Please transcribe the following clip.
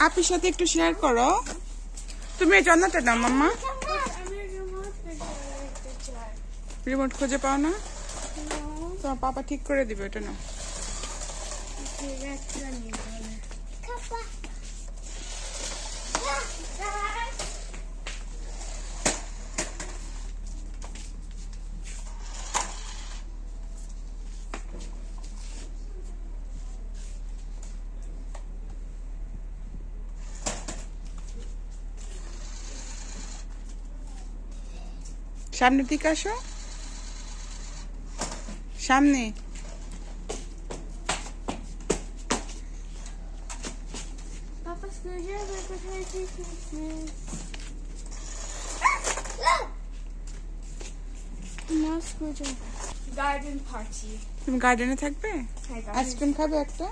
আপির সাথে একটু শেয়ার করো। তুমি এই জন্নাটা নাও মাম্মা। রিমোট খুঁজে পাও না? তোমার পাপা ঠিক করে দিবে, ওটা নাও। সামনের দিকে আসো, সামনে। Garden party. তুমি গার্ডেনে থাকবে? আইসক্রিম খাবে একটা?